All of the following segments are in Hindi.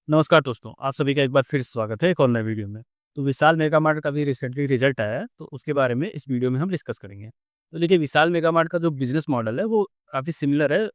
नमस्कार दोस्तों, आप सभी का एक बार फिर स्वागत है एक और नए वीडियो में। तो विशाल मेगा मार्ट का भी रिसेंटली रिजल्ट आया है, तो उसके बारे में इस वीडियो में हम डिस्कस करेंगे। तो देखिए विशाल मेगा मार्ट का जो बिज़नेस मॉडल है वो काफ़ी सिमिलर है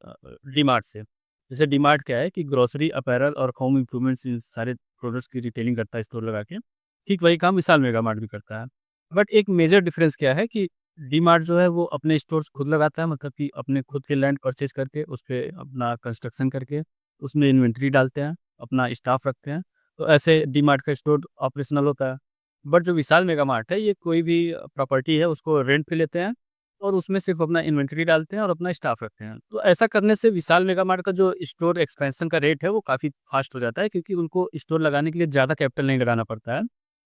डीमार्ट से। जैसे डीमार्ट क्या है कि ग्रोसरी, अपैरल और होम इम्प्रूवमेंट्स इन सारे प्रोडक्ट्स की रिटेलिंग करता है स्टोर लगा के। ठीक वही काम विशाल मेगा मार्ट भी करता है। बट एक मेजर डिफरेंस क्या है कि डीमार्ट जो है वो अपने स्टोर्स खुद लगाता है, मतलब कि अपने खुद के लैंड परचेज़ करके उस पे अपना कंस्ट्रक्शन करके उसमें इन्वेंटरी डालते हैं, अपना स्टाफ रखते हैं, तो ऐसे डीमार्ट का स्टोर ऑपरेशनल होता है। बट जो विशाल मेगा मार्ट है, ये कोई भी प्रॉपर्टी है उसको रेंट पे लेते हैं और उसमें सिर्फ़ अपना इन्वेंटरी डालते हैं और अपना स्टाफ रखते हैं। तो ऐसा करने से विशाल मेगा मार्ट का जो स्टोर एक्सपेंशन का रेट है, वो काफ़ी फ़ास्ट हो जाता है, क्योंकि उनको स्टोर लगाने के लिए ज़्यादा कैपिटल नहीं लगाना पड़ता है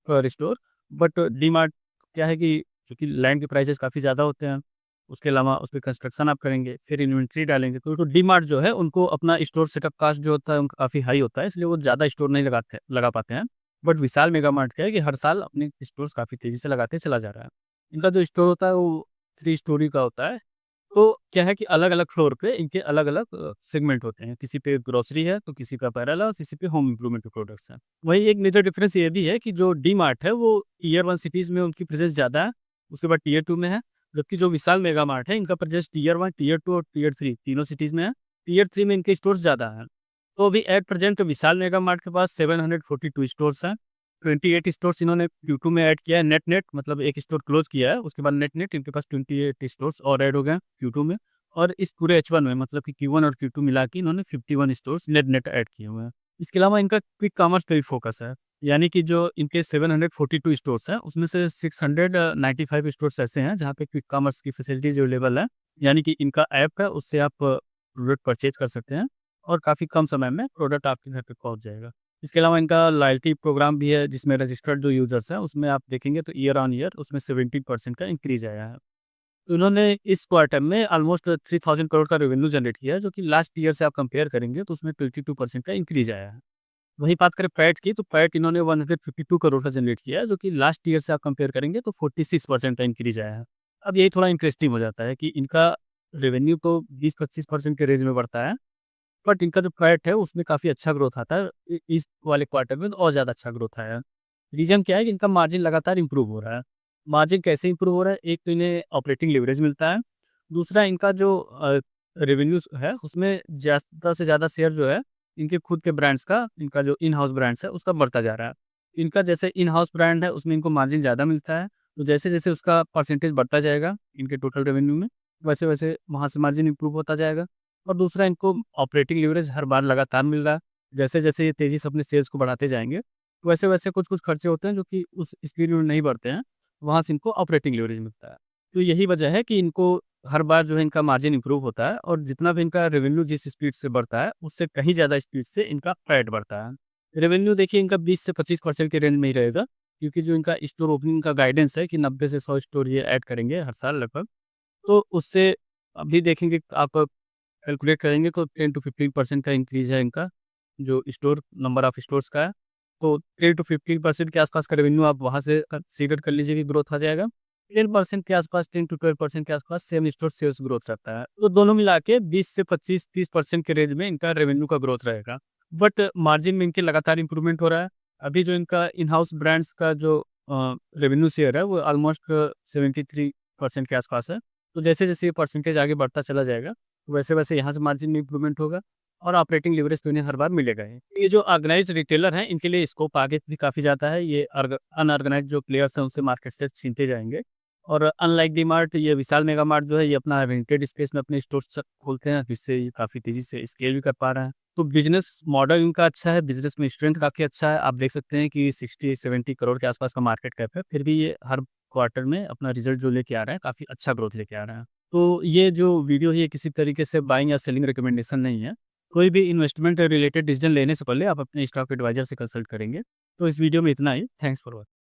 पर स्टोर। बट डीमार्ट क्या है कि चूँकि लैंड के प्राइसेज़ काफ़ी ज़्यादा होते हैं, उसके अलावा उसपे कंस्ट्रक्शन आप करेंगे, फिर इन्वेंटरी डालेंगे, तो डीमार्ट जो है उनको अपना स्टोर सेटअप कॉस्ट जो होता है उनका काफ़ी हाई होता है, इसलिए वो ज़्यादा स्टोर नहीं लगा पाते हैं। बट विशाल मेगा मार्ट क्या है कि हर साल अपने स्टोर्स काफ़ी तेज़ी से लगाते चला जा रहा है। इनका जो स्टोर होता है वो 3 स्टोरी का होता है। तो क्या है कि अलग-अलग फ्लोर पे इनके अलग-अलग सेगमेंट होते हैं। किसी पे ग्रोसरी है, तो किसी का अपैरल है और किसी पे होम इम्प्रूवमेंट के प्रोडक्ट्स हैं। वहीं एक मेजर डिफरेंस ये भी है कि जो डी-मार्ट है वो टियर 1 सिटीज़ में उनकी प्रेज़ेंस ज़्यादा है, उसके बाद टियर 2 में है, जबकि जो विशाल मेगा मार्ट है इनका प्रेज़ेंस टियर 1, टियर 2 और टियर 3 तीनों सिटीज़ में है। टियर 3 में इनके स्टोर्स ज़्यादा हैं। तो अभी एट प्रेज़ेंट विशाल मेगा मार्ट के पास 742 स्टोर्स हैं। 28 स्टोर्स इन्होंने Q2 में ऐड किया है नेट-नेट, मतलब एक स्टोर क्लोज़ किया है, उसके बाद नेट-नेट इनके पास 28 स्टोर्स और ऐड हो गए हैं Q2 में। और इस पूरे H1 में, मतलब कि Q1 और Q2 मिला के इन्होंने 51 स्टोर्स नेट-नेट ऐड किए हुए हैं। इसके अलावा इनका क्विक कॉमर्स पे भी फ़ोकस है, यानी कि जो इनके 742 स्टोर्स हैं, उसमें से 695 स्टोर्स ऐसे हैं जहाँ पे क्विक कॉमर्स की फैसिलिटीज़ अवेलेबल है। यानी कि इनका ऐप है, उससे आप प्रोडक्ट परचेज़ कर सकते हैं और काफ़ी कम समय में प्रोडक्ट आपके घर पे पहुँच जाएगा। इसके अलावा इनका लॉयल्टी प्रोग्राम भी है, जिसमें रजिस्टर्ड जो यूज़र्स हैं, उसमें आप देखेंगे तो ईयर ऑन ईयर उसमें 17% का इंक्रीज़ आया है। तो इन्होंने इस क्वार्टर में ऑलमोस्ट 3000 करोड़ का रेवेन्यू जनरेट किया है, जो कि लास्ट ईयर से आप कंपेयर करेंगे तो उसमें 22% का इंक्रीज़ आया है। वहीं बात करें पैट की, तो पैट इन्होंने 152 करोड़ का जनरेट किया है, जो कि लास्ट ईयर से आप कंपेयर करेंगे तो 46% का इंक्रीज़ आया है। अब यही थोड़ा इंटरेस्टिंग हो जाता है कि इनका रेवेन्यू तो 20-25% के रेंज में बढ़ता है, बट इनका जो पैट है उसमें काफ़ी अच्छा ग्रोथ आता है। इस वाले क्वार्टर में तो और ज़्यादा अच्छा ग्रोथ आया है। रीज़न क्या है कि इनका मार्जिन लगातार इम्प्रूव हो रहा है। मार्जिन कैसे इम्प्रूव हो रहा है? एक तो इन्हें ऑपरेटिंग लेवरेज मिलता है, दूसरा इनका जो रेवेन्यूज़ है उसमें ज़्यादा से ज़्यादा शेयर जो है इनके खुद के ब्रांड्स का, इनका जो इन हाउस ब्रांड्स है उसका बढ़ता जा रहा है। इनका जैसे इन हाउस ब्रांड है उसमें इनको मार्जिन ज़्यादा मिलता है, तो जैसे-जैसे उसका परसेंटेज बढ़ता जाएगा इनके टोटल रेवेन्यू में, वैसे-वैसे वहाँ से मार्जिन इम्प्रूव होता जाएगा। और दूसरा, इनको ऑपरेटिंग लीवरेज हर बार लगातार मिल रहा है। जैसे-जैसे ये तेज़ी से अपने सेल्स को बढ़ाते जाएँगे, वैसे-वैसे कुछ-कुछ खर्चे होते हैं जो कि उस स्पीड में नहीं बढ़ते हैं, वहाँ से इनको ऑपरेटिंग लीवरेज मिलता है। तो यही वजह है कि इनको हर बार जो है इनका मार्जिन इम्प्रूव होता है और जितना भी इनका रेवेन्यू जिस स्पीड से बढ़ता है, उससे कहीं ज़्यादा स्पीड से इनका पैट बढ़ता है। रेवेन्यू देखिए इनका 20 से 25% के रेंज में ही रहेगा, क्योंकि जो इनका स्टोर ओपनिंग का गाइडेंस है कि 90 से 100 स्टोर ये ऐड करेंगे हर साल लगभग। तो उससे अभी देखेंगे आप कैलकुलेट करेंगे तो 10 टू 15% का इंक्रीज़ है इनका, जो स्टोर नंबर ऑफ स्टोर्स का है। तो 10 टू 15% के आसपास का रेवेन्यू आप वहाँ से कंसीडर कर लीजिए कि ग्रोथ आ जाएगा। 10% के आसपास, 10 टू 12% के आसपास सेम स्टोर सेल्स ग्रोथ रहता है। तो दोनों मिला के 20 से 25-30% के रेंज में इनका रेवेन्यू का ग्रोथ रहेगा। बट मार्जिन में इनके लगातार इंप्रूवमेंट हो रहा है। अभी जो इनका इन हाउस ब्रांड्स का जो रेवेन्यू शेयर है वो ऑलमोस्ट 73% के आसपास है। तो जैसे-जैसे ये परसेंटेज आगे बढ़ता चला जाएगा, वैसे-वैसे यहाँ से मार्जिन में इम्प्रूवमेंट होगा और ऑपरेटिंग लेवरेज तो इन्हें हर बार मिलेगा ही। ये जो ऑर्गेनाइज़्ड रिटेलर हैं, इनके लिए स्कोप आगे भी काफ़ी ज़्यादा है। ये अनऑर्गेनाइज़्ड जो प्लेयर्स हैं, उनसे मार्केट शेयर छीनते जाएँगे और अनलाइक डी-मार्ट, ये विशाल मेगा मार्ट जो है, ये अपना रेंटेड स्पेस में अपने स्टोर्स खोलते हैं, जिससे ये काफ़ी तेज़ी से स्केल भी कर पा रहे हैं। तो बिज़नेस मॉडल इनका अच्छा है, बिज़नेस में स्ट्रेंथ काफ़ी अच्छा है। आप देख सकते हैं कि 60-70 करोड़ के आसपास का मार्केट कैप है, फिर भी ये हर क्वार्टर में अपना रिज़ल्ट जो लेके आ रहे हैं, काफ़ी अच्छा ग्रोथ लेके आ रहे हैं। तो ये जो वीडियो है, ये किसी तरीके से बाइंग या सेलिंग रिकमेंडेशन नहीं है। कोई भी इन्वेस्टमेंट रिलेटेड डिसीजन लेने से पहले आप अपने स्टॉक एडवाइज़र से कंसल्ट करेंगे। तो इस वीडियो में इतना ही। Thanks for watching.